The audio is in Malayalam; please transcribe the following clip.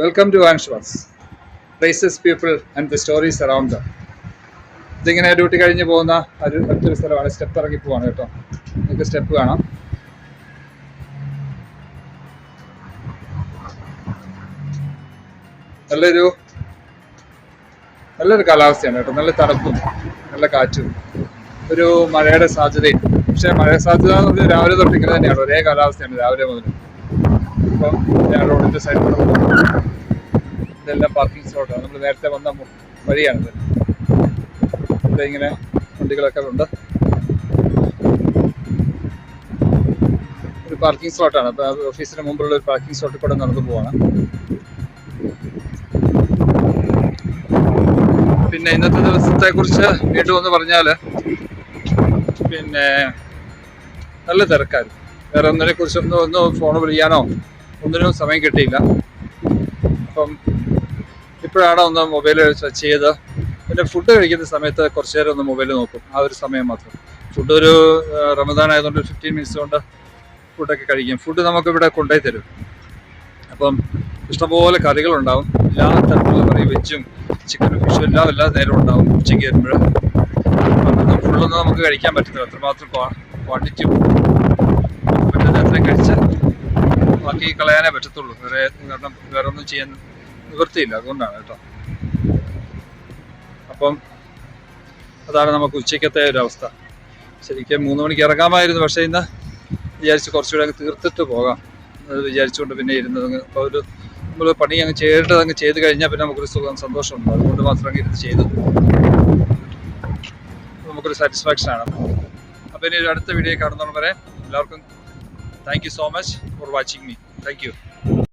Welcome to ancient places people and the stories around them. ഇതിങ്ങനെ ഡ്യൂട്ടി കഴിഞ്ഞ് പോകുന്ന മറ്റൊരു സ്ഥലമാണ്. സ്റ്റെപ്പ് ഇറങ്ങി പോവാണ് കേട്ടോ. നിങ്ങൾക്ക് സ്റ്റെപ്പ് കാണാം. നല്ലൊരു നല്ലൊരു കാലാവസ്ഥയാണ് കേട്ടോ. നല്ല തണുപ്പും നല്ല കാറ്റും ഒരു മഴയുടെ സാധ്യതയും. പക്ഷേ മഴ സാധ്യത എന്ന് പറഞ്ഞാൽ രാവിലെ തൊട്ട് ഇങ്ങനെ തന്നെയാണ്, ഒരേ കാലാവസ്ഥയാണ് രാവിലെ മുതൽ. ഇപ്പം ഞാൻ റോഡിൻ്റെ സൈഡിലൂടെ പോകും. ഇതെല്ലാം പാർക്കിംഗ് സ്ലോട്ടാണ്. നമ്മൾ നേരത്തെ വന്ന വഴിയാണിത്. ഇവിടെ ഇങ്ങനെ വണ്ടികളൊക്കെ ഉണ്ട്. ഒരു പാർക്കിംഗ് സ്ലോട്ടാണ്. അപ്പോൾ ഓഫീസിന് മുമ്പുള്ള ഒരു പാർക്കിംഗ് സ്ലോട്ടിൽ കൂടെ നടന്നു പോവാണ്. പിന്നെ ഇന്നത്തെ ദിവസത്തെ കുറിച്ച് വീണ്ടും ഒന്ന് പറഞ്ഞാൽ, പിന്നെ നല്ല തിരക്കായിരുന്നു. വേറെ ഒന്നിനെ കുറിച്ചൊന്നും ഫോൺ വിളിക്കാനോ ഒന്നിനും സമയം കിട്ടിയില്ല. അപ്പം ഇപ്പോഴാണ് ഒന്ന് മൊബൈൽ ടച്ച് ചെയ്ത്. പിന്നെ ഫുഡ് കഴിക്കുന്ന സമയത്ത് കുറച്ച് നേരം ഒന്ന് മൊബൈൽ നോക്കും. ആ ഒരു സമയം മാത്രം. ഫുഡ് ഒരു റമദാൻ ആയതുകൊണ്ട് 15 മിനിറ്റ്സ് കൊണ്ട് ഫുഡൊക്കെ കഴിക്കും. ഫുഡ് നമുക്കിവിടെ കൊണ്ടുപോയി തരും. അപ്പം ഇഷ്ടംപോലെ കറികളുണ്ടാവും. എല്ലാ തരത്തിലുള്ള കറി, വെജും ചിക്കനും ഫിഷും എല്ലാ നേരവും ഉണ്ടാവും. ഉച്ചയ്ക്ക് വരുമ്പോൾ അപ്പം ഫുള്ളൊന്നും നമുക്ക് കഴിക്കാൻ പറ്റത്തില്ല. അത്രമാത്രം ക്വാണ്ടിറ്റി പറ്റുന്ന അത്രയും കഴിച്ച് ബാക്കി കളയാനേ പറ്റത്തുള്ളൂ. കാരണം വേറെ ഒന്നും ചെയ്യാൻ നിവൃത്തിയില്ല. അതുകൊണ്ടാണ് കേട്ടോ. അപ്പം അതാണ് നമുക്ക് ഉച്ചയ്ക്കത്തെ ഒരു അവസ്ഥ. ശരിക്കും 3 മണിക്ക് ഇറങ്ങാമായിരുന്നു. പക്ഷേ ഇന്ന് വിചാരിച്ച് കുറച്ചുകൂടെ അങ്ങ് തീർത്തിട്ട് പോകാം അത് വിചാരിച്ചുകൊണ്ട് പിന്നെ ഇരുന്നത്. അപ്പോൾ നമ്മൾ പണി അങ്ങ് ചെയ്ത് കഴിഞ്ഞാൽ പിന്നെ നമുക്കൊരു സന്തോഷമുണ്ട്. അതുകൊണ്ട് മാത്രം അങ്ങ് ഇരുന്ന് ചെയ്തു. നമുക്കൊരു സാറ്റിസ്ഫാക്ഷനാണ്. അപ്പോൾ ഇനി ഒരു അടുത്ത വീഡിയോ കാണുന്നവരെ എല്ലാവർക്കും thank you so much for watching me. Thank you.